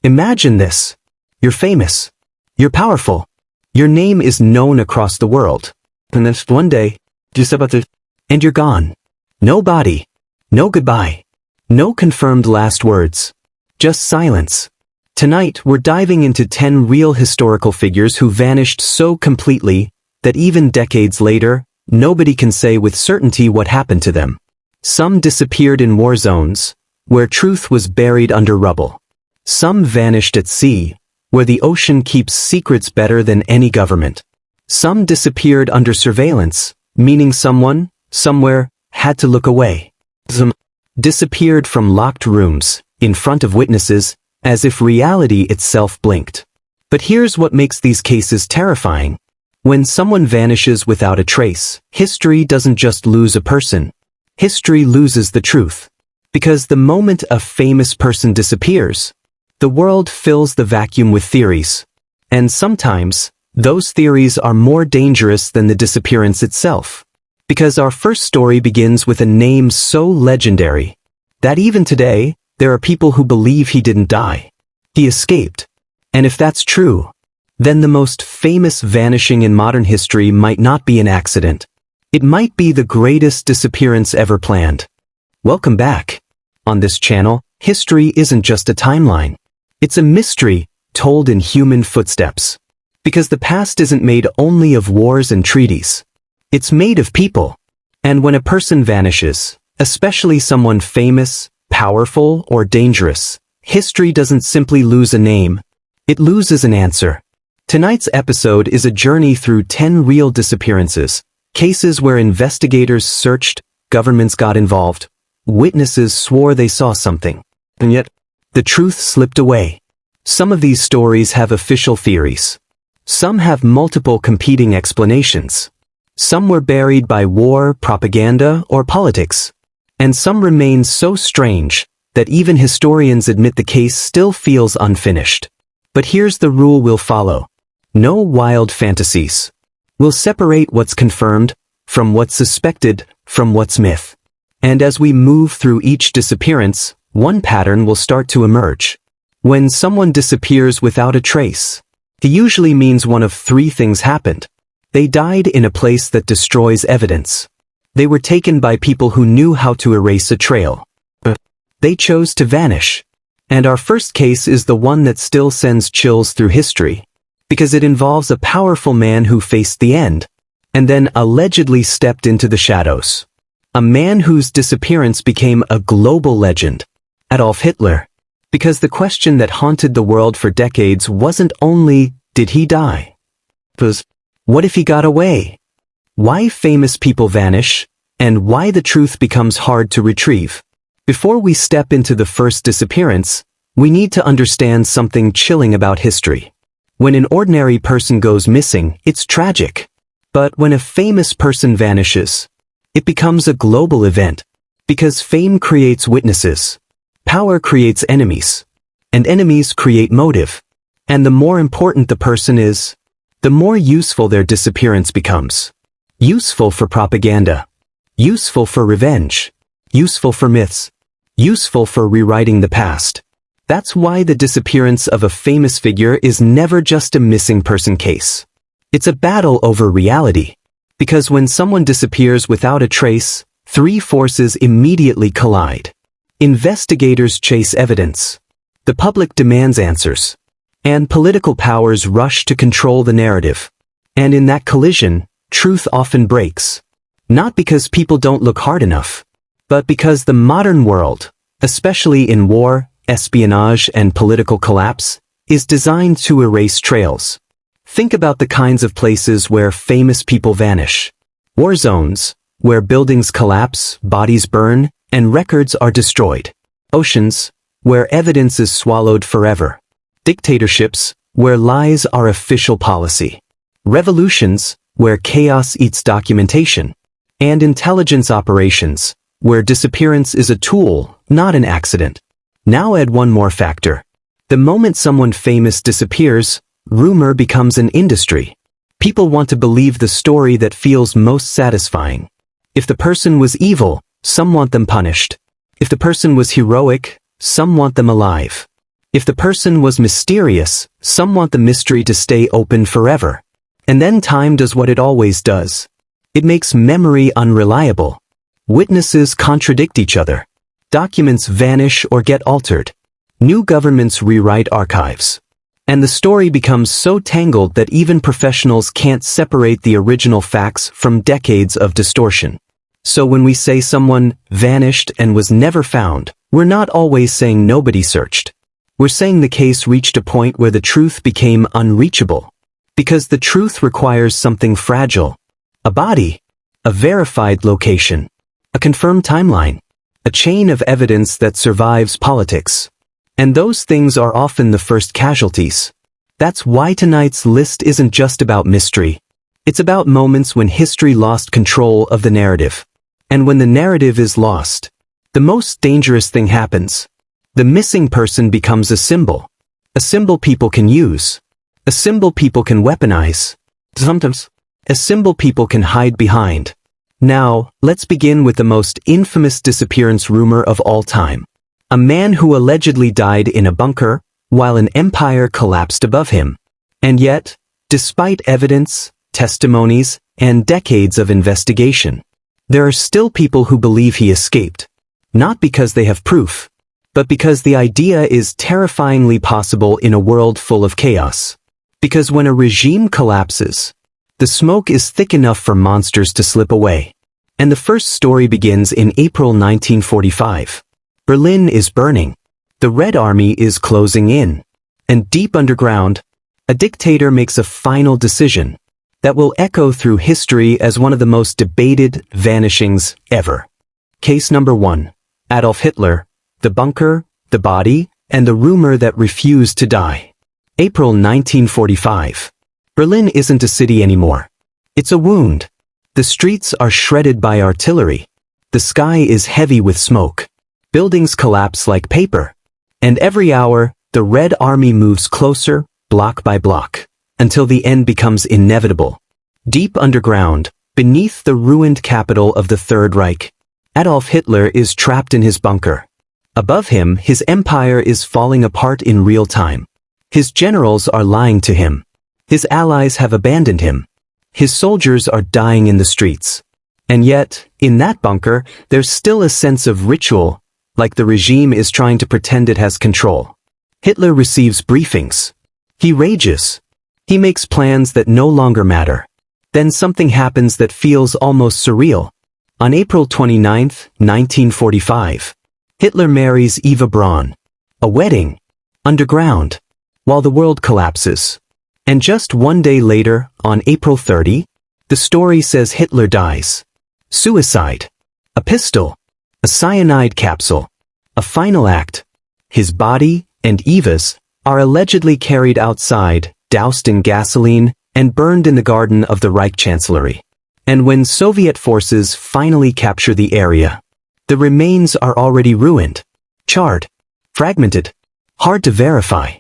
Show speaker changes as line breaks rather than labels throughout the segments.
Imagine this. You're famous. You're powerful. Your name is known across the world. And then one day, and you're gone. No body. No goodbye. No confirmed last words. Just silence. Tonight, we're diving into 10 real historical figures who vanished so completely that even decades later, nobody can say with certainty what happened to them. Some disappeared in war zones, where truth was buried under rubble. Some vanished at sea, where the ocean keeps secrets better than any government. Some disappeared under surveillance, meaning someone, somewhere, had to look away. Some disappeared from locked rooms, in front of witnesses, as if reality itself blinked. But here's what makes these cases terrifying. When someone vanishes without a trace, history doesn't just lose a person. History loses the truth. Because the moment a famous person disappears, the world fills the vacuum with theories. And sometimes, those theories are more dangerous than the disappearance itself. Because our first story begins with a name so legendary that even today, there are people who believe he didn't die. He escaped. And if that's true, then the most famous vanishing in modern history might not be an accident. It might be the greatest disappearance ever planned. Welcome back. On this channel, history isn't just a timeline. It's a mystery told in human footsteps. Because the past isn't made only of wars and treaties. It's made of people. And when a person vanishes, especially someone famous, powerful, or dangerous, history doesn't simply lose a name. It loses an answer. Tonight's episode is a journey through 10 real disappearances, cases where investigators searched, governments got involved, witnesses swore they saw something, and yet, the truth slipped away. Some of these stories have official theories. Some have multiple competing explanations. Some were buried by war, propaganda, or politics. And some remain so strange that even historians admit the case still feels unfinished. But here's the rule we'll follow. No wild fantasies. We'll separate what's confirmed from what's suspected from what's myth. And as we move through each disappearance, one pattern will start to emerge. When someone disappears without a trace, it usually means one of three things happened. They died in a place that destroys evidence. They were taken by people who knew how to erase a trail. They chose to vanish. And our first case is the one that still sends chills through history, because it involves a powerful man who faced the end, and then allegedly stepped into the shadows. A man whose disappearance became a global legend, Adolf Hitler. Because the question that haunted the world for decades wasn't only, did he die? It was, what if he got away? Why famous people vanish, and why the truth becomes hard to retrieve. Before we step into the first disappearance, we need to understand something chilling about history. When an ordinary person goes missing, it's tragic. But when a famous person vanishes, it becomes a global event. Because fame creates witnesses. Power creates enemies. And enemies create motive. And the more important the person is, the more useful their disappearance becomes. Useful for propaganda. Useful for revenge. Useful for myths. Useful for rewriting the past. That's why the disappearance of a famous figure is never just a missing person case. It's a battle over reality. Because when someone disappears without a trace, three forces immediately collide. Investigators chase evidence. The public demands answers. And political powers rush to control the narrative. And in that collision, truth often breaks. Not because people don't look hard enough, but because the modern world, especially in war, espionage, and political collapse, is designed to erase trails. Think about the kinds of places where famous people vanish. War zones, where buildings collapse, bodies burn, and records are destroyed. Oceans, where evidence is swallowed forever. Dictatorships, where lies are official policy. Revolutions, where chaos eats documentation. And intelligence operations, where disappearance is a tool, not an accident. Now add one more factor. The moment someone famous disappears, rumor becomes an industry. People want to believe the story that feels most satisfying. If the person was evil, some want them punished. If the person was heroic, some want them alive. If the person was mysterious, some want the mystery to stay open forever. And then time does what it always does. It makes memory unreliable. Witnesses contradict each other. Documents vanish or get altered. New governments rewrite archives. And the story becomes so tangled that even professionals can't separate the original facts from decades of distortion. So when we say someone vanished and was never found, we're not always saying nobody searched. We're saying the case reached a point where the truth became unreachable. Because the truth requires something fragile. A body. A verified location. A confirmed timeline. A chain of evidence that survives politics. And those things are often the first casualties. That's why tonight's list isn't just about mystery. It's about moments when history lost control of the narrative. And when the narrative is lost, the most dangerous thing happens. The missing person becomes a symbol. A symbol people can use. A symbol people can weaponize. Sometimes, a symbol people can hide behind. Now, let's begin with the most infamous disappearance rumor of all time. A man who allegedly died in a bunker, while an empire collapsed above him. And yet, despite evidence, testimonies, and decades of investigation, there are still people who believe he escaped. Not because they have proof, but because the idea is terrifyingly possible in a world full of chaos. Because when a regime collapses, the smoke is thick enough for monsters to slip away. And the first story begins in April 1945. Berlin is burning. The Red Army is closing in. And deep underground, a dictator makes a final decision that will echo through history as one of the most debated vanishings ever. Case number 1. Adolf Hitler, the bunker, the body, and the rumor that refused to die. April 1945. Berlin isn't a city anymore. It's a wound. The streets are shredded by artillery. The sky is heavy with smoke. Buildings collapse like paper. And every hour, the Red Army moves closer, block by block, until the end becomes inevitable. Deep underground, beneath the ruined capital of the Third Reich, Adolf Hitler is trapped in his bunker. Above him, his empire is falling apart in real time. His generals are lying to him. His allies have abandoned him. His soldiers are dying in the streets. And yet, in that bunker, there's still a sense of ritual, like the regime is trying to pretend it has control. Hitler receives briefings. He rages. He makes plans that no longer matter. Then something happens that feels almost surreal. On April 29, 1945, Hitler marries Eva Braun. A wedding. Underground. While the world collapses. And just one day later, on April 30, the story says Hitler dies. Suicide. A pistol. A cyanide capsule. A final act. His body, and Eva's, are allegedly carried outside, doused in gasoline, and burned in the garden of the Reich Chancellery. And when Soviet forces finally capture the area, the remains are already ruined, charred, fragmented, hard to verify.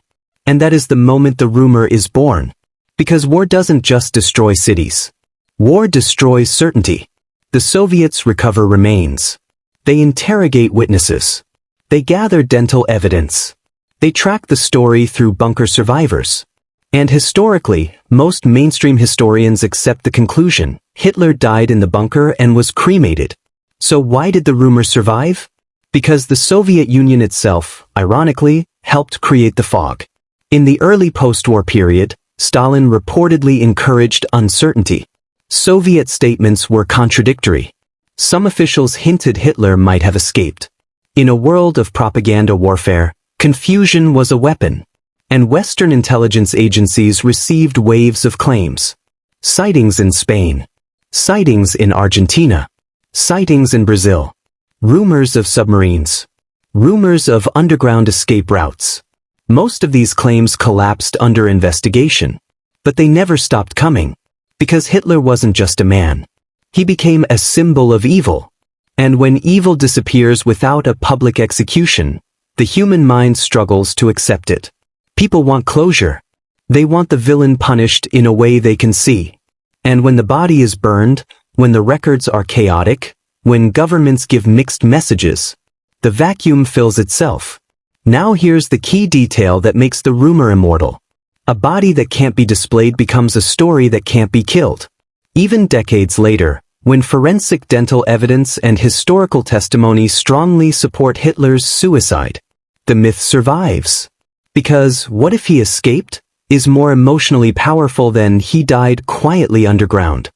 And that is the moment the rumor is born. Because war doesn't just destroy cities. War destroys certainty. The Soviets recover remains. They interrogate witnesses. They gather dental evidence. They track the story through bunker survivors. And historically, most mainstream historians accept the conclusion: Hitler died in the bunker and was cremated. So why did the rumor survive? Because the Soviet Union itself, ironically, helped create the fog. In the early post-war period, Stalin reportedly encouraged uncertainty. Soviet statements were contradictory. Some officials hinted Hitler might have escaped. In a world of propaganda warfare, confusion was a weapon. And Western intelligence agencies received waves of claims. Sightings in Spain. Sightings in Argentina. Sightings in Brazil. Rumors of submarines. Rumors of underground escape routes. Most of these claims collapsed under investigation. But they never stopped coming. Because Hitler wasn't just a man. He became a symbol of evil. And when evil disappears without a public execution, the human mind struggles to accept it. People want closure. They want the villain punished in a way they can see. And when the body is burned, when the records are chaotic, when governments give mixed messages, the vacuum fills itself. Now here's the key detail that makes the rumor immortal. A body that can't be displayed becomes a story that can't be killed. Even decades later, when forensic dental evidence and historical testimony strongly support Hitler's suicide, the myth survives. Because what if he escaped is more emotionally powerful than he died quietly underground.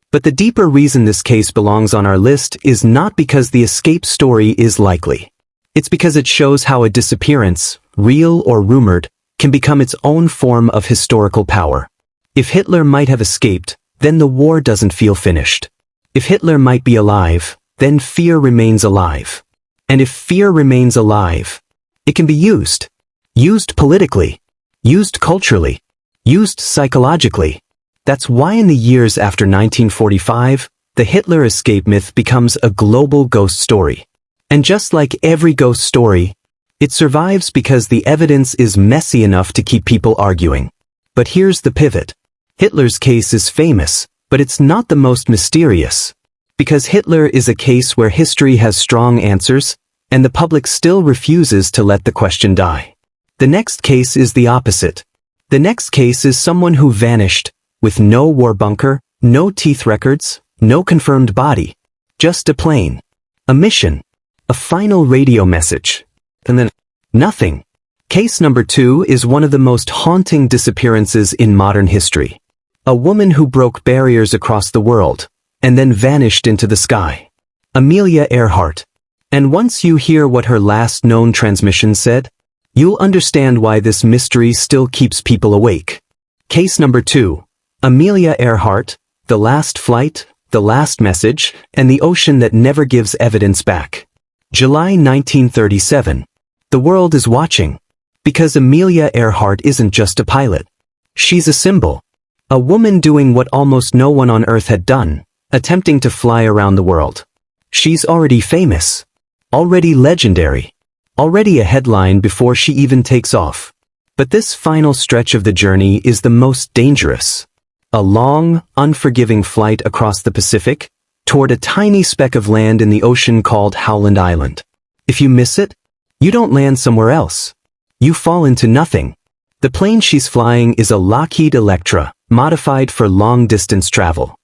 But the deeper reason this case belongs on our list is not because the escape story is likely. It's because it shows how a disappearance, real or rumored, can become its own form of historical power. If Hitler might have escaped, then the war doesn't feel finished. If Hitler might be alive, then fear remains alive. And if fear remains alive, it can be used. Used politically. Used culturally. Used psychologically. That's why in the years after 1945, the Hitler escape myth becomes a global ghost story. And just like every ghost story, it survives because the evidence is messy enough to keep people arguing. But here's the pivot. Hitler's case is famous, but it's not the most mysterious. Because Hitler is a case where history has strong answers, and the public still refuses to let the question die. The next case is the opposite. The next case is someone who vanished, with no war bunker, no teeth records, no confirmed body. Just a plane. A mission. A final radio message. And then, nothing. Case number 2 is one of the most haunting disappearances in modern history. A woman who broke barriers across the world, and then vanished into the sky. Amelia Earhart. And once you hear what her last known transmission said, you'll understand why this mystery still keeps people awake. Case number 2. Amelia Earhart, the last flight, the last message, and the ocean that never gives evidence back. July 1937. The world is watching. Because Amelia Earhart isn't just a pilot. She's a symbol. A woman doing what almost no one on Earth had done, attempting to fly around the world. She's already famous. Already legendary. Already a headline before she even takes off. But this final stretch of the journey is the most dangerous. A long, unforgiving flight across the Pacific, toward a tiny speck of land in the ocean called Howland Island. If you miss it, you don't land somewhere else. You fall into nothing. The plane she's flying is a Lockheed Electra, modified for long-distance travel.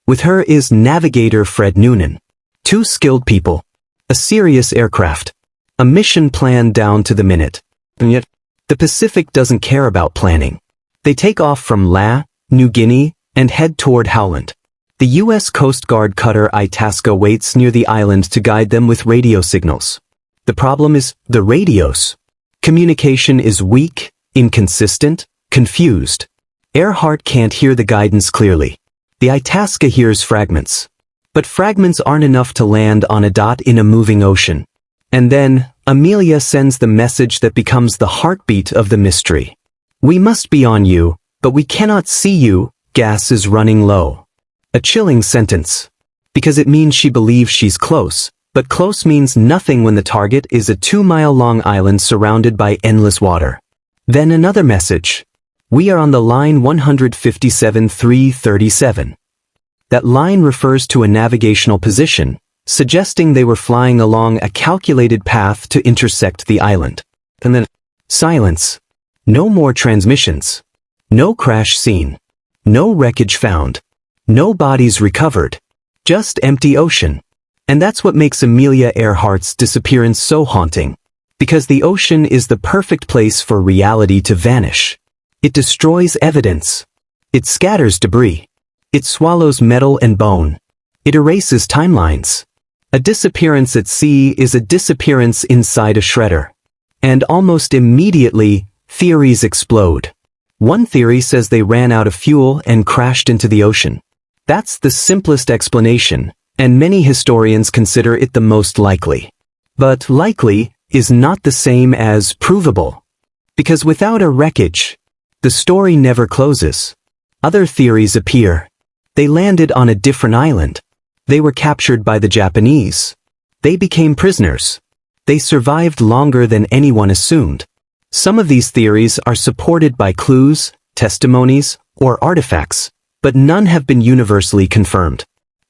With her is navigator Fred Noonan. 2 skilled people. A serious aircraft. A mission planned down to the minute. And yet, the Pacific doesn't care about planning. They take off from La, New Guinea, and head toward Howland. The U.S. Coast Guard cutter Itasca waits near the island to guide them with radio signals. The problem is the radios. Communication is weak, inconsistent, confused. Earhart can't hear the guidance clearly. The Itasca hears fragments. But fragments aren't enough to land on a dot in a moving ocean. And then, Amelia sends the message that becomes the heartbeat of the mystery. We must be on you, but we cannot see you, gas is running low. A chilling sentence. Because it means she believes she's close, but close means nothing when the target is a 2-mile-long island surrounded by endless water. Then another message. We are on the line 157-337. That line refers to a navigational position, suggesting they were flying along a calculated path to intersect the island. And then, silence. No more transmissions. No crash seen. No wreckage found. No bodies recovered. Just empty ocean. And that's what makes Amelia Earhart's disappearance so haunting. Because the ocean is the perfect place for reality to vanish. It destroys evidence. It scatters debris. It swallows metal and bone. It erases timelines. A disappearance at sea is a disappearance inside a shredder. And almost immediately, theories explode. One theory says they ran out of fuel and crashed into the ocean. That's the simplest explanation, and many historians consider it the most likely. But likely is not the same as provable. Because without a wreckage, the story never closes. Other theories appear. They landed on a different island. They were captured by the Japanese. They became prisoners. They survived longer than anyone assumed. Some of these theories are supported by clues, testimonies, or artifacts, but none have been universally confirmed.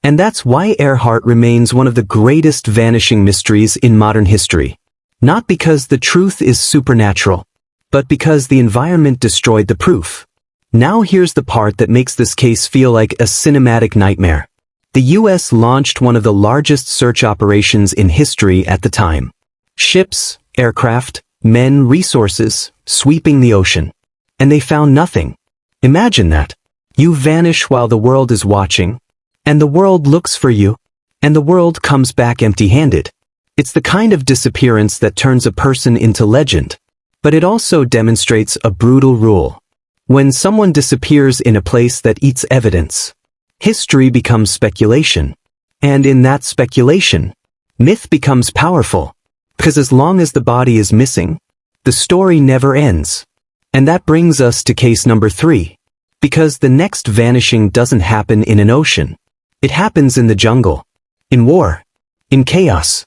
And that's why Earhart remains one of the greatest vanishing mysteries in modern history. Not because the truth is supernatural, but because the environment destroyed the proof. Now here's the part that makes this case feel like a cinematic nightmare. The US launched one of the largest search operations in history at the time. Ships, aircraft, men, resources, sweeping the ocean. And they found nothing. Imagine that. You vanish while the world is watching, and the world looks for you, and the world comes back empty-handed. It's the kind of disappearance that turns a person into legend, but it also demonstrates a brutal rule. When someone disappears in a place that eats evidence, history becomes speculation, and in that speculation, myth becomes powerful, because as long as the body is missing, the story never ends. And that brings us to case number 3, because the next vanishing doesn't happen in an ocean. It happens in the jungle, in war, in chaos.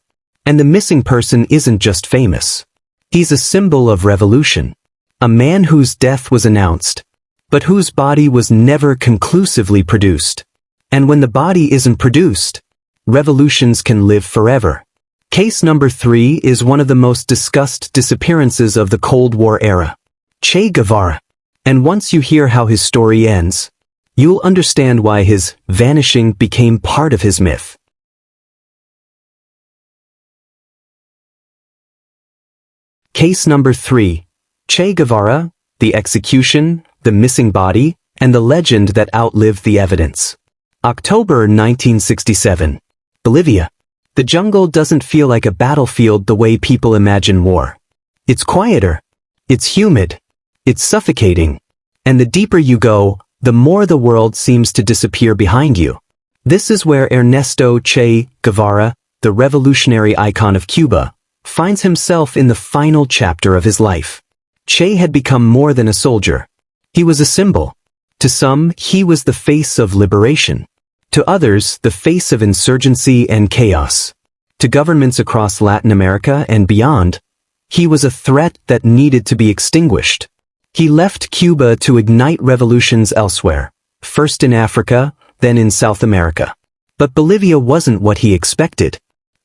And the missing person isn't just famous. He's a symbol of revolution. A man whose death was announced, but whose body was never conclusively produced. And when the body isn't produced, revolutions can live forever. Case number 3 is one of the most discussed disappearances of the Cold War era. Che Guevara. And once you hear how his story ends, you'll understand why his vanishing became part of his myth. Case number 3. Che Guevara, the execution, the missing body, and the legend that outlived the evidence. October 1967. Bolivia. The jungle doesn't feel like a battlefield the way people imagine war. It's quieter. It's humid. It's suffocating. And the deeper you go, the more the world seems to disappear behind you. This is where Ernesto Che Guevara, the revolutionary icon of Cuba, finds himself in the final chapter of his life. Che had become more than a soldier. He was a symbol. To some, he was the face of liberation. To others, the face of insurgency and chaos. To governments across Latin America and beyond, he was a threat that needed to be extinguished. He left Cuba to ignite revolutions elsewhere, first in Africa, then in South America. But Bolivia wasn't what he expected.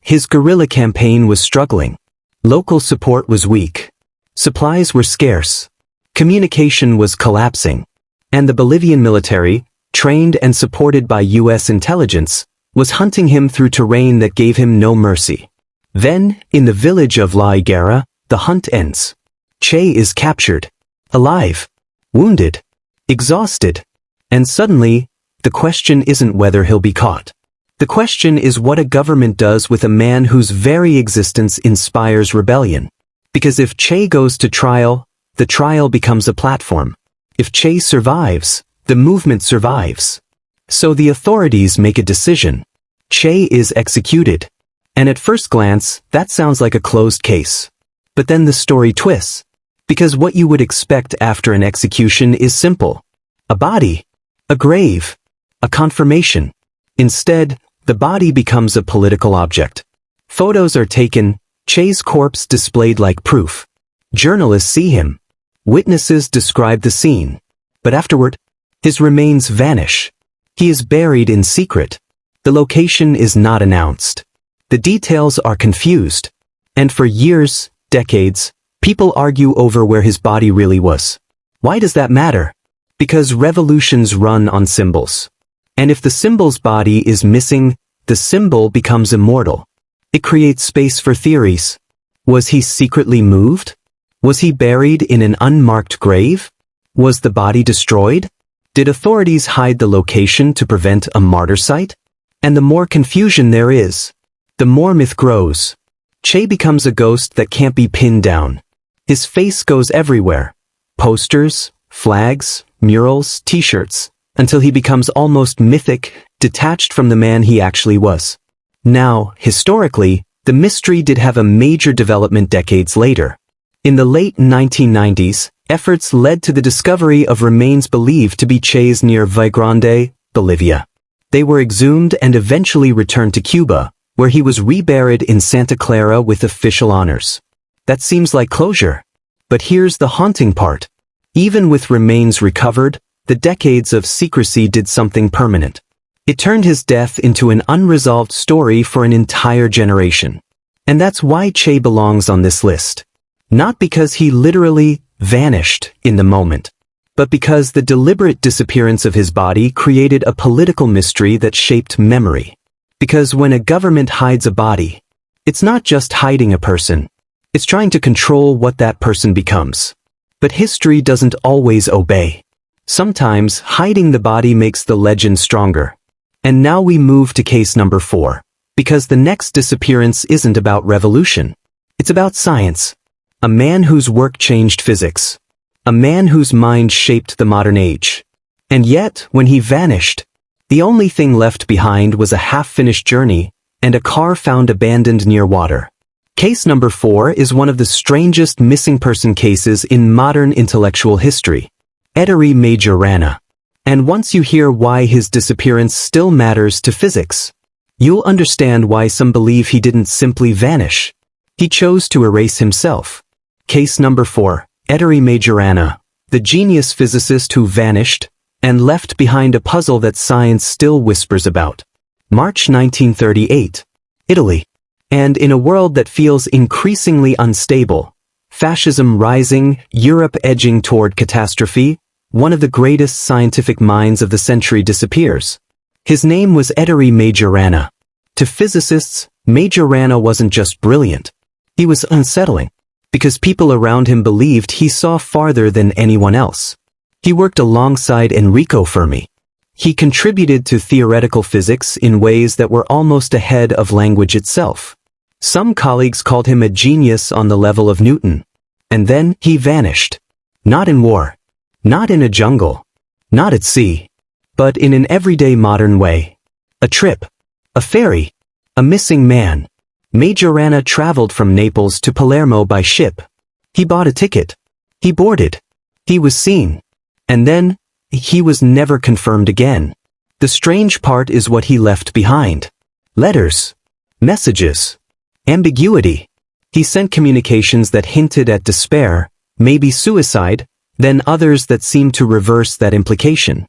His guerrilla campaign was struggling. Local support was weak. Supplies were scarce. Communication was collapsing. And the Bolivian military, trained and supported by US intelligence, was hunting him through terrain that gave him no mercy. Then, in the village of La Higuera, the hunt ends. Che is captured. Alive. Wounded. Exhausted. And suddenly, the question isn't whether he'll be caught. The question is what a government does with a man whose very existence inspires rebellion. Because if Che goes to trial, the trial becomes a platform. If Che survives, the movement survives. So the authorities make a decision. Che is executed. And at first glance, that sounds like a closed case. But then the story twists. Because what you would expect after an execution is simple. A body. A grave. A confirmation. Instead, the body becomes a political object. Photos are taken, Che's corpse displayed like proof. Journalists see him. Witnesses describe the scene. But afterward, his remains vanish. He is buried in secret. The location is not announced. The details are confused. And for years, decades, people argue over where his body really was. Why does that matter? Because revolutions run on symbols. And if the symbol's body is missing, the symbol becomes immortal. It creates space for theories. Was he secretly moved? Was he buried in an unmarked grave? Was the body destroyed? Did authorities hide the location to prevent a martyr site? And the more confusion there is, the more myth grows. Che becomes a ghost that can't be pinned down. His face goes everywhere. Posters, flags, murals, t-shirts, until he becomes almost mythic, detached from the man he actually was. Now, historically, the mystery did have a major development decades later. In the late 1990s, efforts led to the discovery of remains believed to be Che's near Vigrande, Bolivia. They were exhumed and eventually returned to Cuba, where he was reburied in Santa Clara with official honors. That seems like closure. But here's the haunting part. Even with remains recovered, the decades of secrecy did something permanent. It turned his death into an unresolved story for an entire generation. And that's why Che belongs on this list. Not because he literally vanished in the moment, but because the deliberate disappearance of his body created a political mystery that shaped memory. Because when a government hides a body, it's not just hiding a person, it's trying to control what that person becomes. But history doesn't always obey. Sometimes hiding the body makes the legend stronger. And now we move to case number 4. Because the next disappearance isn't about revolution. It's about science. A man whose work changed physics. A man whose mind shaped the modern age. And yet, when he vanished, the only thing left behind was a half-finished journey and a car found abandoned near water. Case number 4 is one of the strangest missing person cases in modern intellectual history. Ettore Majorana. And once you hear why his disappearance still matters to physics, you'll understand why some believe he didn't simply vanish. He chose to erase himself. Case number 4, Ettore Majorana, the genius physicist who vanished and left behind a puzzle that science still whispers about. March 1938, Italy. And in a world that feels increasingly unstable, fascism rising, Europe edging toward catastrophe, one of the greatest scientific minds of the century disappears. His name was Ettore Majorana. To physicists, Majorana wasn't just brilliant. He was unsettling, because people around him believed he saw farther than anyone else. He worked alongside Enrico Fermi. He contributed to theoretical physics in ways that were almost ahead of language itself. Some colleagues called him a genius on the level of Newton. And then he vanished. Not in war. Not in a jungle. Not at sea. But in an everyday modern way. A trip. A ferry. A missing man. Majorana traveled from Naples to Palermo by ship. He bought a ticket. He boarded. He was seen. And then, he was never confirmed again. The strange part is what he left behind. Letters. Messages. Ambiguity. He sent communications that hinted at despair, maybe suicide, then others that seemed to reverse that implication.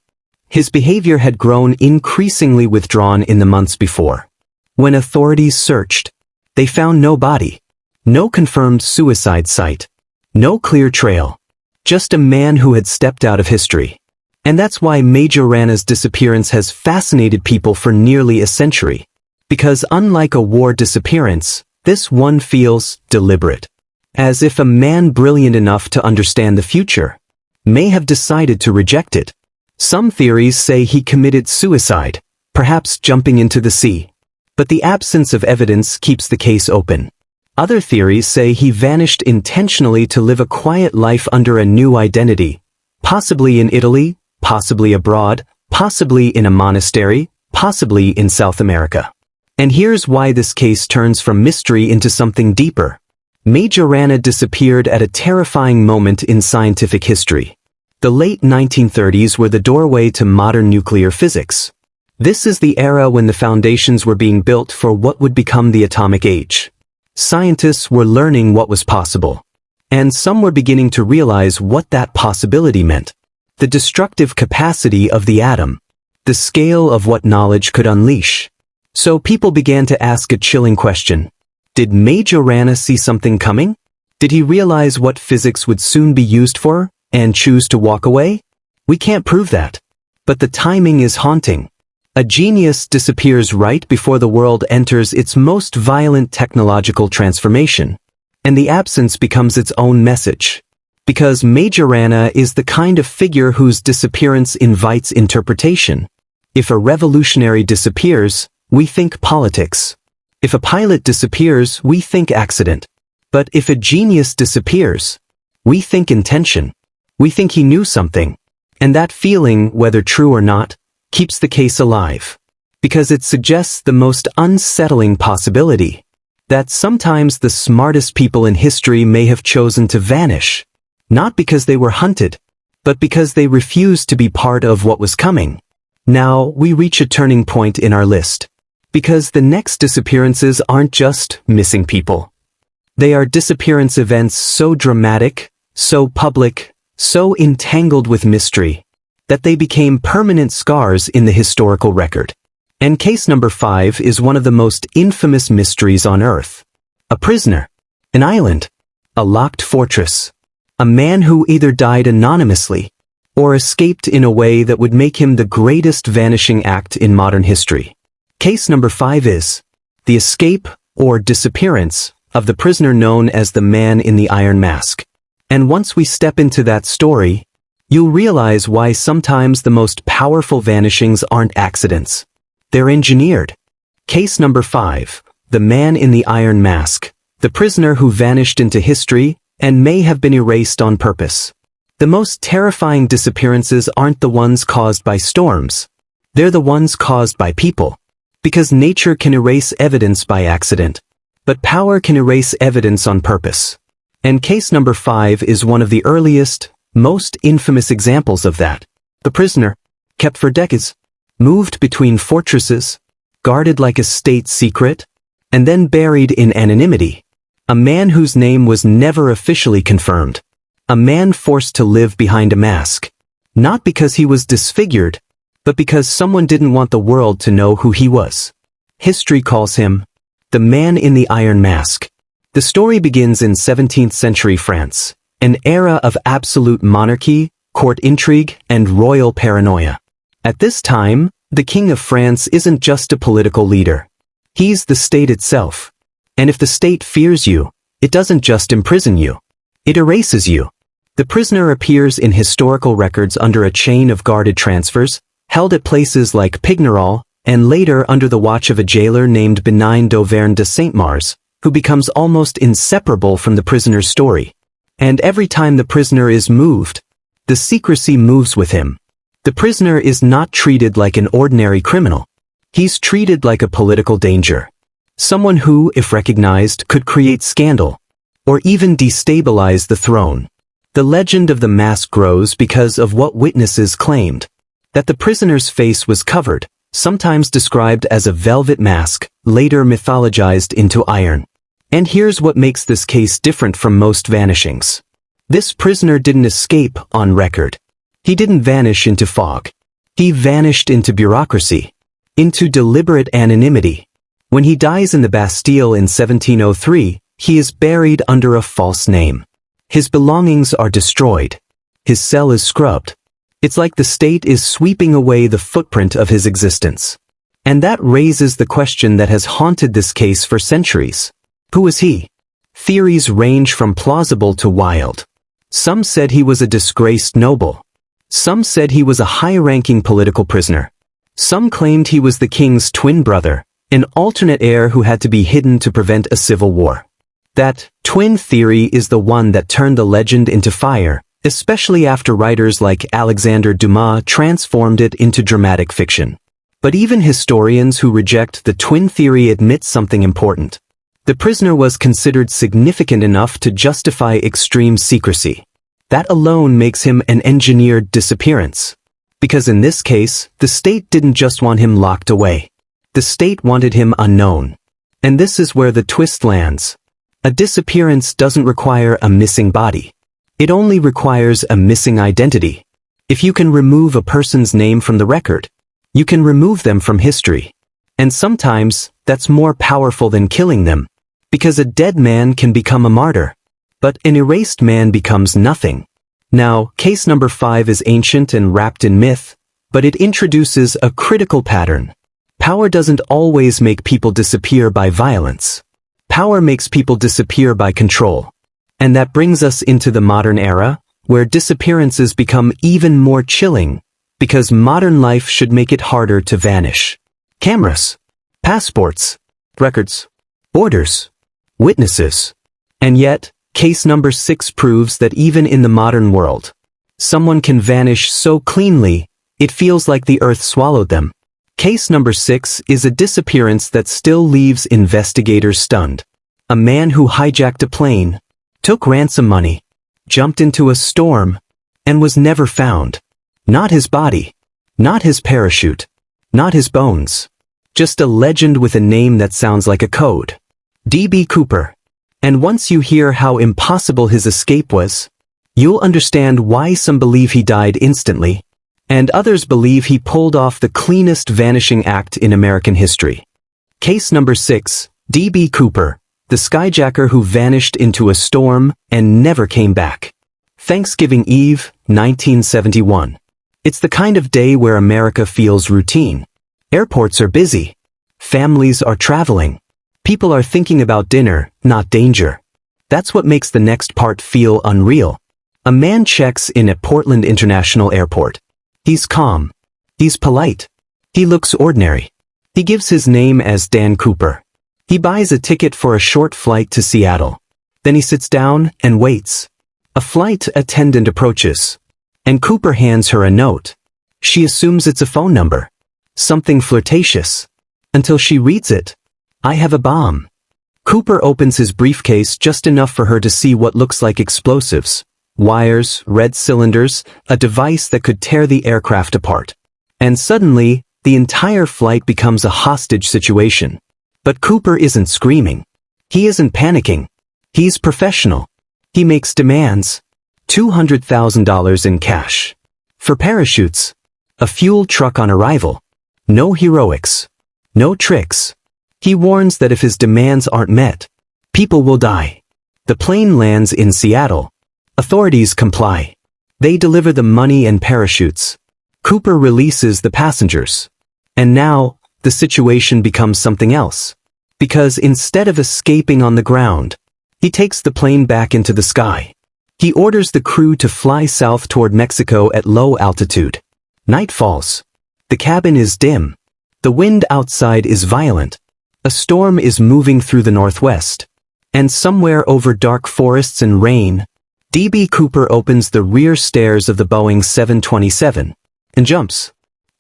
His behavior had grown increasingly withdrawn in the months before. When authorities searched, they found no body, no confirmed suicide site, no clear trail, just a man who had stepped out of history. And that's why Majorana's disappearance has fascinated people for nearly a century. Because unlike a war disappearance, this one feels deliberate. As if a man brilliant enough to understand the future may have decided to reject it. Some theories say he committed suicide, perhaps jumping into the sea. But the absence of evidence keeps the case open. Other theories say he vanished intentionally to live a quiet life under a new identity, possibly in Italy, possibly abroad, possibly in a monastery, possibly in South America. And here's why this case turns from mystery into something deeper. Majorana disappeared at a terrifying moment in scientific history. The late 1930s were the doorway to modern nuclear physics. This is the era when the foundations were being built for what would become the atomic age. Scientists were learning what was possible. And some were beginning to realize what that possibility meant. The destructive capacity of the atom. The scale of what knowledge could unleash. So people began to ask a chilling question. Did Majorana see something coming? Did he realize what physics would soon be used for, and choose to walk away? We can't prove that. But the timing is haunting. A genius disappears right before the world enters its most violent technological transformation. And the absence becomes its own message. Because Majorana is the kind of figure whose disappearance invites interpretation. If a revolutionary disappears, we think politics. If a pilot disappears, we think accident. But if a genius disappears, we think intention. We think he knew something. And that feeling, whether true or not, keeps the case alive. Because it suggests the most unsettling possibility. That sometimes the smartest people in history may have chosen to vanish. Not because they were hunted, but because they refused to be part of what was coming. Now, we reach a turning point in our list. Because the next disappearances aren't just missing people. They are disappearance events so dramatic, so public, so entangled with mystery, that they became permanent scars in the historical record. And case number 5 is one of the most infamous mysteries on Earth. A prisoner. An island. A locked fortress. A man who either died anonymously or escaped in a way that would make him the greatest vanishing act in modern history. Case number 5 is the escape or disappearance of the prisoner known as the Man in the Iron Mask. And once we step into that story, you'll realize why sometimes the most powerful vanishings aren't accidents. They're engineered. Case number 5, the Man in the Iron Mask, the prisoner who vanished into history and may have been erased on purpose. The most terrifying disappearances aren't the ones caused by storms. They're the ones caused by people. Because nature can erase evidence by accident, but power can erase evidence on purpose. And case number 5 is one of the earliest, most infamous examples of that. The prisoner, kept for decades, moved between fortresses, guarded like a state secret, and then buried in anonymity. A man whose name was never officially confirmed. A man forced to live behind a mask. Not because he was disfigured, but because someone didn't want the world to know who he was. History calls him the Man in the Iron Mask. The story begins in 17th century France, an era of absolute monarchy, court intrigue, and royal paranoia. At this time, the King of France isn't just a political leader. He's the state itself. And if the state fears you, it doesn't just imprison you. It erases you. The prisoner appears in historical records under a chain of guarded transfers, held at places like Pignerol, and later under the watch of a jailer named Benign d'Auvergne de Saint-Mars, who becomes almost inseparable from the prisoner's story. And every time the prisoner is moved, the secrecy moves with him. The prisoner is not treated like an ordinary criminal. He's treated like a political danger. Someone who, if recognized, could create scandal, or even destabilize the throne. The legend of the mask grows because of what witnesses claimed. That the prisoner's face was covered, sometimes described as a velvet mask, later mythologized into iron. And here's what makes this case different from most vanishings. This prisoner didn't escape on record. He didn't vanish into fog. He vanished into bureaucracy, into deliberate anonymity. When he dies in the Bastille in 1703, he is buried under a false name. His belongings are destroyed. His cell is scrubbed. It's like the state is sweeping away the footprint of his existence. And that raises the question that has haunted this case for centuries. Who was he? Theories range from plausible to wild. Some said he was a disgraced noble. Some said he was a high-ranking political prisoner. Some claimed he was the king's twin brother, an alternate heir who had to be hidden to prevent a civil war. That twin theory is the one that turned the legend into fire, especially after writers like Alexandre Dumas transformed it into dramatic fiction. But even historians who reject the twin theory admit something important. The prisoner was considered significant enough to justify extreme secrecy. That alone makes him an engineered disappearance. Because in this case, the state didn't just want him locked away. The state wanted him unknown. And this is where the twist lands. A disappearance doesn't require a missing body. It only requires a missing identity. If you can remove a person's name from the record, you can remove them from history. And sometimes, that's more powerful than killing them. Because a dead man can become a martyr. But an erased man becomes nothing. Now, case number 5 is ancient and wrapped in myth, but it introduces a critical pattern. Power doesn't always make people disappear by violence. Power makes people disappear by control. And that brings us into the modern era, where disappearances become even more chilling, because modern life should make it harder to vanish. Cameras, passports, records, orders, witnesses. And yet, case number 6 proves that even in the modern world, someone can vanish so cleanly, it feels like the earth swallowed them. Case number 6 is a disappearance that still leaves investigators stunned. A man who hijacked a plane, took ransom money, jumped into a storm, and was never found. Not his body, not his parachute, not his bones. Just a legend with a name that sounds like a code. D.B. Cooper. And once you hear how impossible his escape was, you'll understand why some believe he died instantly, and others believe he pulled off the cleanest vanishing act in American history. Case number 6, D.B. Cooper, the skyjacker who vanished into a storm and never came back. Thanksgiving Eve, 1971. It's the kind of day where America feels routine. Airports are busy. Families are traveling. People are thinking about dinner, not danger. That's what makes the next part feel unreal. A man checks in at Portland International Airport. He's calm. He's polite. He looks ordinary. He gives his name as Dan Cooper. He buys a ticket for a short flight to Seattle. Then he sits down and waits. A flight attendant approaches, and Cooper hands her a note. She assumes it's a phone number. Something flirtatious. Until she reads it. I have a bomb. Cooper opens his briefcase just enough for her to see what looks like explosives. Wires, red cylinders, a device that could tear the aircraft apart. And suddenly, the entire flight becomes a hostage situation. But Cooper isn't screaming. He isn't panicking. He's professional. He makes demands. $200,000 in cash. For parachutes. A fuel truck on arrival. No heroics. No tricks. He warns that if his demands aren't met, people will die. The plane lands in Seattle. Authorities comply. They deliver the money and parachutes. Cooper releases the passengers. And now, the situation becomes something else. Because instead of escaping on the ground, he takes the plane back into the sky. He orders the crew to fly south toward Mexico at low altitude. Night falls. The cabin is dim. The wind outside is violent. A storm is moving through the northwest. And somewhere over dark forests and rain, D.B. Cooper opens the rear stairs of the Boeing 727 and jumps.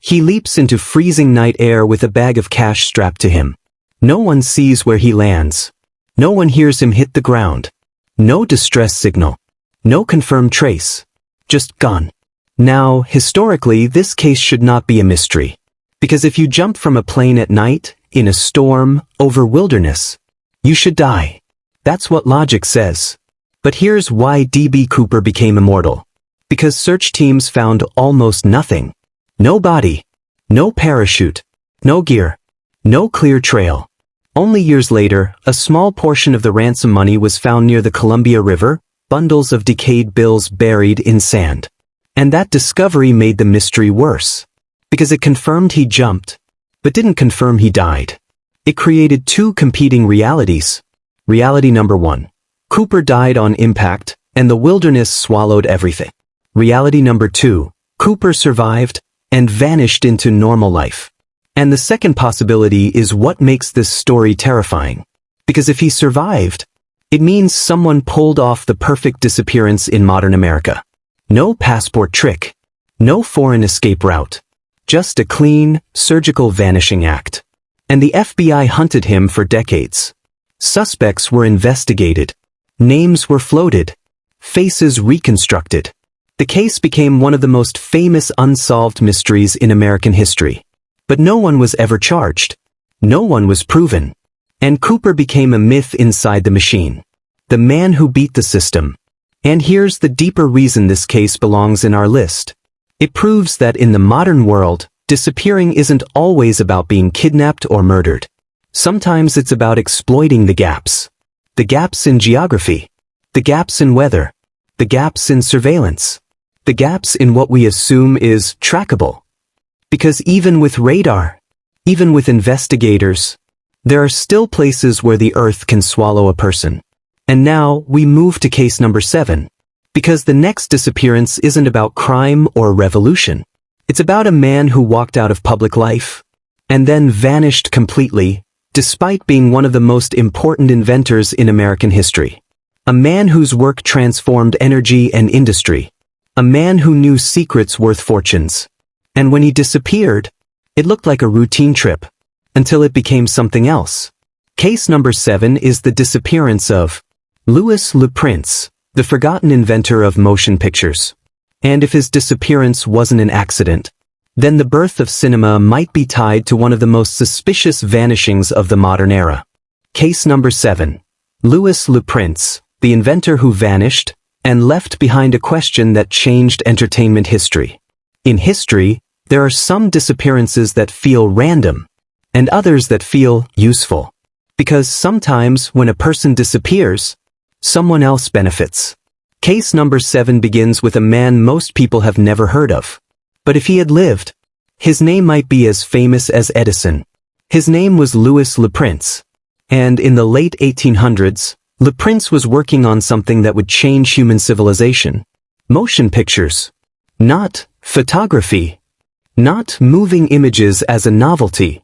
He leaps into freezing night air with a bag of cash strapped to him. No one sees where he lands. No one hears him hit the ground. No distress signal. No confirmed trace. Just gone. Now, historically, this case should not be a mystery. Because if you jump from a plane at night, in a storm, over wilderness, you should die. That's what logic says. But here's why D.B. Cooper became immortal. Because search teams found almost nothing. No body. No parachute. No gear. No clear trail. Only years later, a small portion of the ransom money was found near the Columbia River, bundles of decayed bills buried in sand. And that discovery made the mystery worse. Because it confirmed he jumped, but didn't confirm he died. It created two competing realities. Reality number one. Cooper died on impact, and the wilderness swallowed everything. Reality number two. Cooper survived, and vanished into normal life. And the second possibility is what makes this story terrifying. Because if he survived, it means someone pulled off the perfect disappearance in modern America. No passport trick. No foreign escape route. Just a clean, surgical vanishing act. And the FBI hunted him for decades. Suspects were investigated. Names were floated. Faces reconstructed. The case became one of the most famous unsolved mysteries in American history. But no one was ever charged. No one was proven. And Cooper became a myth inside the machine. The man who beat the system. And here's the deeper reason this case belongs in our list. It proves that in the modern world, disappearing isn't always about being kidnapped or murdered. Sometimes it's about exploiting the gaps. The gaps in geography. The gaps in weather. The gaps in surveillance. The gaps in what we assume is trackable. Because even with radar, even with investigators, there are still places where the earth can swallow a person. And now we move to case number 7. Because the next disappearance isn't about crime or revolution. It's about a man who walked out of public life and then vanished completely, despite being one of the most important inventors in American history. A man whose work transformed energy and industry. A man who knew secrets worth fortunes. And when he disappeared, it looked like a routine trip, until it became something else. Case number 7 is the disappearance of Louis Le Prince, the forgotten inventor of motion pictures. And if his disappearance wasn't an accident, then the birth of cinema might be tied to one of the most suspicious vanishings of the modern era. Case number 7. Louis Le Prince, the inventor who vanished, and left behind a question that changed entertainment history. In history, there are some disappearances that feel random, and others that feel useful. Because sometimes when a person disappears, someone else benefits. Case number 7 begins with a man most people have never heard of. But if he had lived, his name might be as famous as Edison. His name was Louis Le Prince. And in the late 1800s, Le Prince was working on something that would change human civilization. Motion pictures. Not photography. Not moving images as a novelty.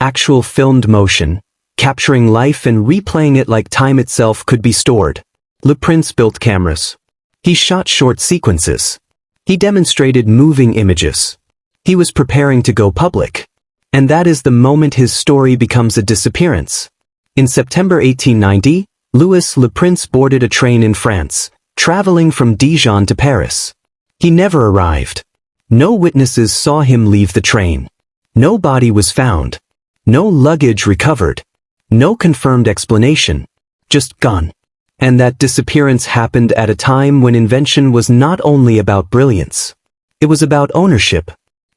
Actual filmed motion, capturing life and replaying it like time itself could be stored. Le Prince built cameras. He shot short sequences. He demonstrated moving images. He was preparing to go public. And that is the moment his story becomes a disappearance. In September 1890, Louis Le Prince boarded a train in France, traveling from Dijon to Paris. He never arrived. No witnesses saw him leave the train. No body was found. No luggage recovered. No confirmed explanation. Just gone. And that disappearance happened at a time when invention was not only about brilliance. It was about ownership,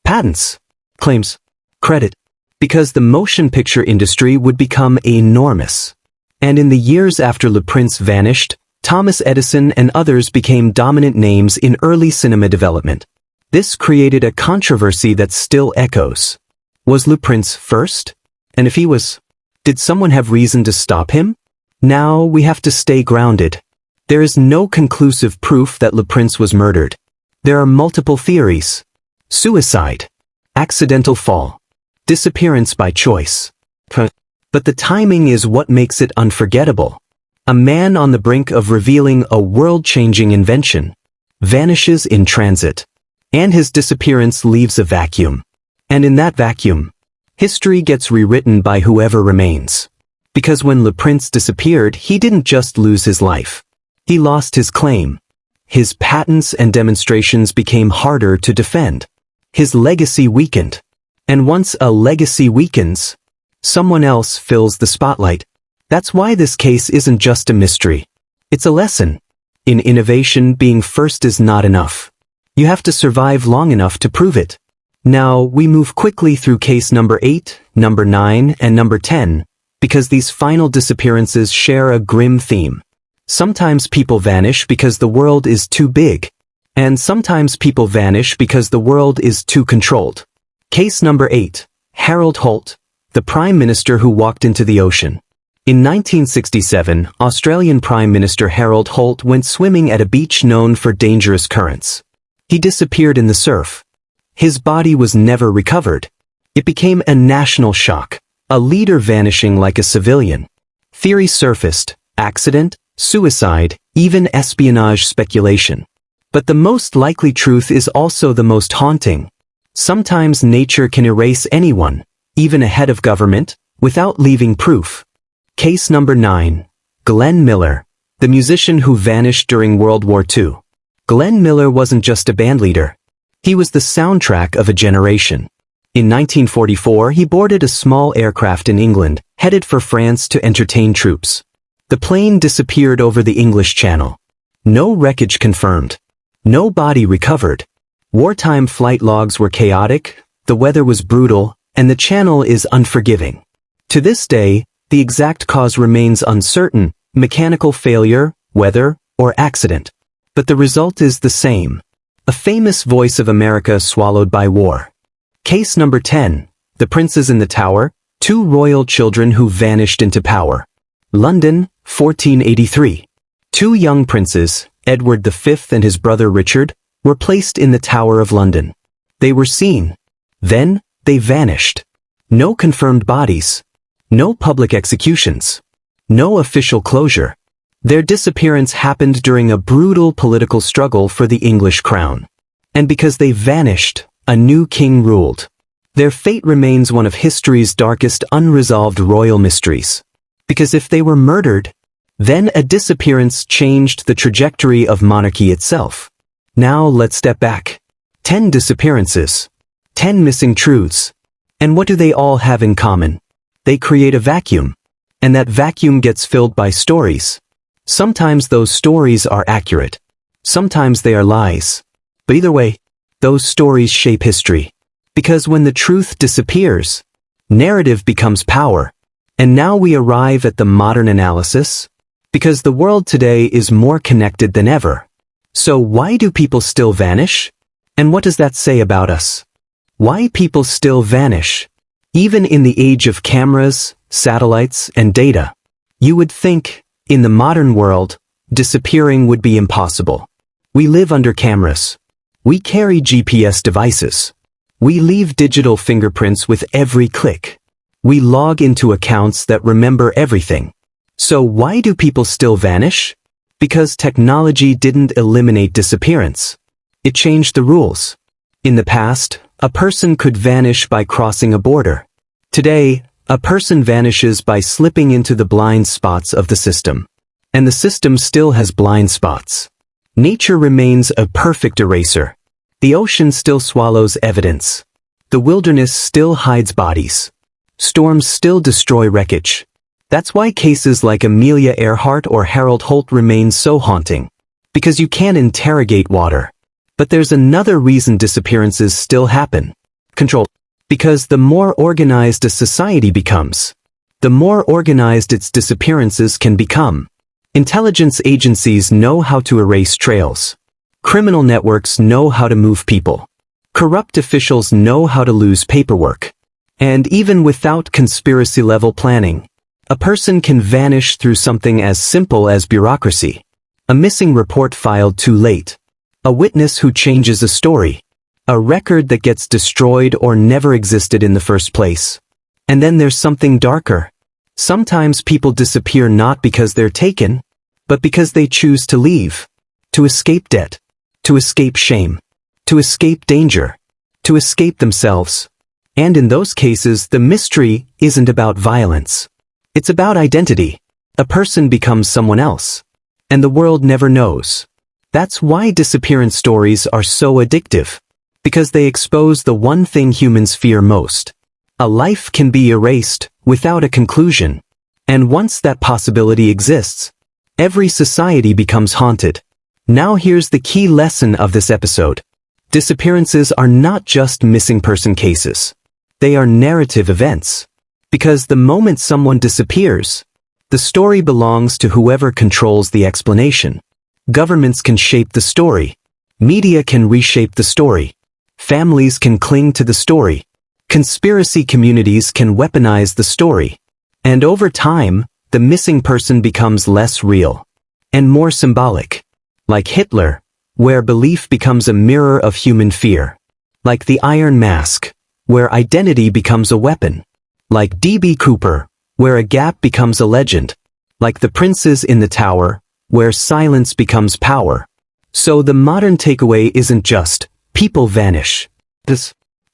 patents, claims, credit. Because the motion picture industry would become enormous. And in the years after Le Prince vanished, Thomas Edison and others became dominant names in early cinema development. This created a controversy that still echoes. Was Le Prince first? And if he was, did someone have reason to stop him? Now we have to stay grounded. There is no conclusive proof that Le Prince was murdered. There are multiple theories. Suicide. Accidental fall. Disappearance by choice. But the timing is what makes it unforgettable. A man on the brink of revealing a world-changing invention vanishes in transit. And his disappearance leaves a vacuum. And in that vacuum, history gets rewritten by whoever remains. Because when Le Prince disappeared, he didn't just lose his life. He lost his claim. His patents and demonstrations became harder to defend. His legacy weakened. And once a legacy weakens, someone else fills the spotlight. That's why this case isn't just a mystery. It's a lesson. In innovation, being first is not enough. You have to survive long enough to prove it. Now, we move quickly through case number 8, number 9, and number 10, because these final disappearances share a grim theme. Sometimes people vanish because the world is too big. And sometimes people vanish because the world is too controlled. Case number 8, Harold Holt, the Prime Minister who walked into the ocean. In 1967, Australian Prime Minister Harold Holt went swimming at a beach known for dangerous currents. He disappeared in the surf. His body was never recovered. It became a national shock, a leader vanishing like a civilian. Theories surfaced: accident, suicide, even espionage speculation. But the most likely truth is also the most haunting. Sometimes nature can erase anyone, even a head of government, without leaving proof. Case number 9. Glenn Miller, the musician who vanished during World War II. Glenn Miller wasn't just a bandleader. He was the soundtrack of a generation. In 1944, he boarded a small aircraft in England, headed for France to entertain troops. The plane disappeared over the English Channel. No wreckage confirmed. No body recovered. Wartime flight logs were chaotic, the weather was brutal, and the channel is unforgiving. To this day, the exact cause remains uncertain: mechanical failure, weather, or accident. But the result is the same: a famous voice of America swallowed by war. Case number 10, The Princes in the Tower, two royal children who vanished into power. London, 1483. Two young princes, Edward V and his brother Richard, were placed in the Tower of London. They were seen. Then, they vanished. No confirmed bodies. No public executions. No official closure. Their disappearance happened during a brutal political struggle for the English crown. And because they vanished, a new king ruled. Their fate remains one of history's darkest unresolved royal mysteries. Because if they were murdered, then a disappearance changed the trajectory of monarchy itself. Now let's step back. 10 disappearances. 10 missing truths. And what do they all have in common? They create a vacuum. And that vacuum gets filled by stories. Sometimes those stories are accurate. Sometimes they are lies. But either way, those stories shape history. Because when the truth disappears, narrative becomes power. And now we arrive at the modern analysis, because the world today is more connected than ever. So why do people still vanish? And what does that say about us? Why people still vanish? Even in the age of cameras, satellites, and data, you would think, in the modern world, disappearing would be impossible. We live under cameras. We carry GPS devices. We leave digital fingerprints with every click. We log into accounts that remember everything. So why do people still vanish? Because technology didn't eliminate disappearance. It changed the rules. In the past, a person could vanish by crossing a border. Today, a person vanishes by slipping into the blind spots of the system. And the system still has blind spots. Nature remains a perfect eraser. The ocean still swallows evidence. The wilderness still hides bodies. Storms still destroy wreckage. That's why cases like Amelia Earhart or Harold Holt remain so haunting. Because you can't interrogate water. But there's another reason disappearances still happen. Control. Because the more organized a society becomes, the more organized its disappearances can become. Intelligence agencies know how to erase trails. Criminal networks know how to move people. Corrupt officials know how to lose paperwork. And even without conspiracy-level planning, a person can vanish through something as simple as bureaucracy. A missing report filed too late. A witness who changes a story. A record that gets destroyed or never existed in the first place. And then there's something darker. Sometimes people disappear not because they're taken, but because they choose to leave. To escape debt. To escape shame. To escape danger. To escape themselves. And in those cases, the mystery isn't about violence. It's about identity. A person becomes someone else. And the world never knows. That's why disappearance stories are so addictive. Because they expose the one thing humans fear most. A life can be erased without a conclusion. And once that possibility exists, every society becomes haunted. Now here's the key lesson of this episode. Disappearances are not just missing person cases. They are narrative events. Because the moment someone disappears, the story belongs to whoever controls the explanation. Governments can shape the story. Media can reshape the story. Families can cling to the story. Conspiracy communities can weaponize the story. And over time, the missing person becomes less real and more symbolic. Like Hitler, where belief becomes a mirror of human fear. Like the Iron Mask, where identity becomes a weapon. Like D.B. Cooper, where a gap becomes a legend. Like the princes in the tower, where silence becomes power. So the modern takeaway isn't just, people vanish.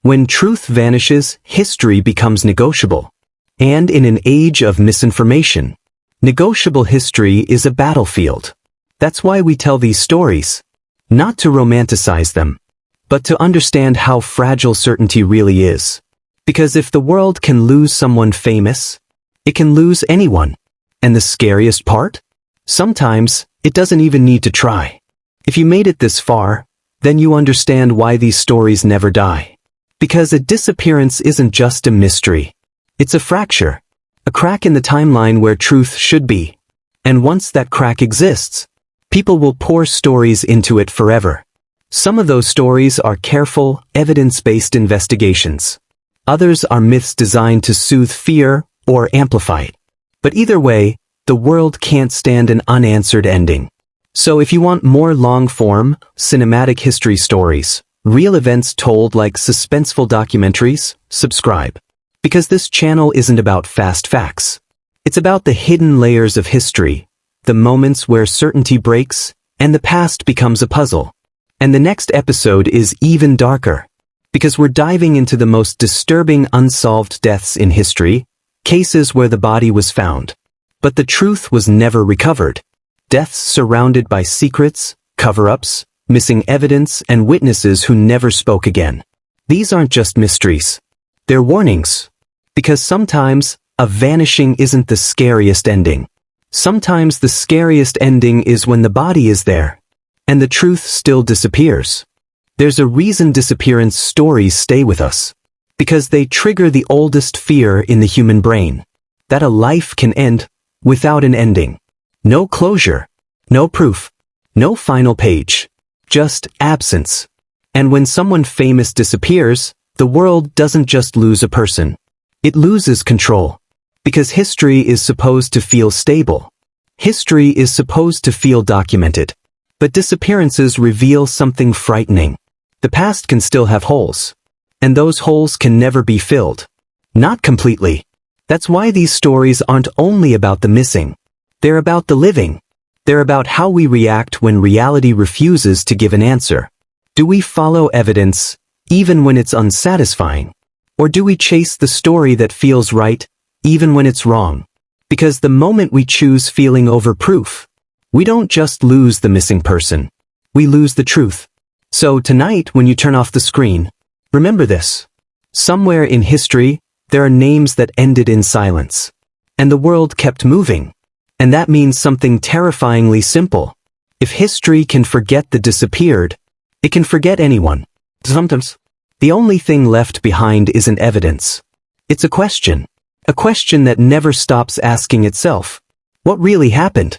When truth vanishes, history becomes negotiable. And in an age of misinformation, negotiable history is a battlefield. That's why we tell these stories. Not to romanticize them, but to understand how fragile certainty really is. Because if the world can lose someone famous, it can lose anyone. And the scariest part? Sometimes, it doesn't even need to try. If you made it this far, then you understand why these stories never die. Because a disappearance isn't just a mystery. It's a fracture. A crack in the timeline where truth should be. And once that crack exists, people will pour stories into it forever. Some of those stories are careful, evidence-based investigations. Others are myths designed to soothe fear or amplify it. But either way, the world can't stand an unanswered ending. So if you want more long-form, cinematic history stories, real events told like suspenseful documentaries, subscribe. Because this channel isn't about fast facts. It's about the hidden layers of history, the moments where certainty breaks, and the past becomes a puzzle. And the next episode is even darker. Because we're diving into the most disturbing unsolved deaths in history, cases where the body was found, but the truth was never recovered. Deaths surrounded by secrets, cover-ups, missing evidence, and witnesses who never spoke again. These aren't just mysteries. They're warnings. Because sometimes, a vanishing isn't the scariest ending. Sometimes the scariest ending is when the body is there, and the truth still disappears. There's a reason disappearance stories stay with us. Because they trigger the oldest fear in the human brain. that a life can end without an ending. No closure, no proof, no final page, just absence. And when someone famous disappears, the world doesn't just lose a person. It loses control. Because history is supposed to feel stable. History is supposed to feel documented. But disappearances reveal something frightening. The past can still have holes. And those holes can never be filled. Not completely. That's why these stories aren't only about the missing. They're about the living. They're about how we react when reality refuses to give an answer. Do we follow evidence, even when it's unsatisfying? Or do we chase the story that feels right, even when it's wrong? Because the moment we choose feeling over proof, we don't just lose the missing person. We lose the truth. So tonight, when you turn off the screen, remember this. Somewhere in history, there are names that ended in silence. And the world kept moving. And that means something terrifyingly simple. If history can forget the disappeared, it can forget anyone. Sometimes, the only thing left behind isn't evidence. It's a question. A question that never stops asking itself. What really happened?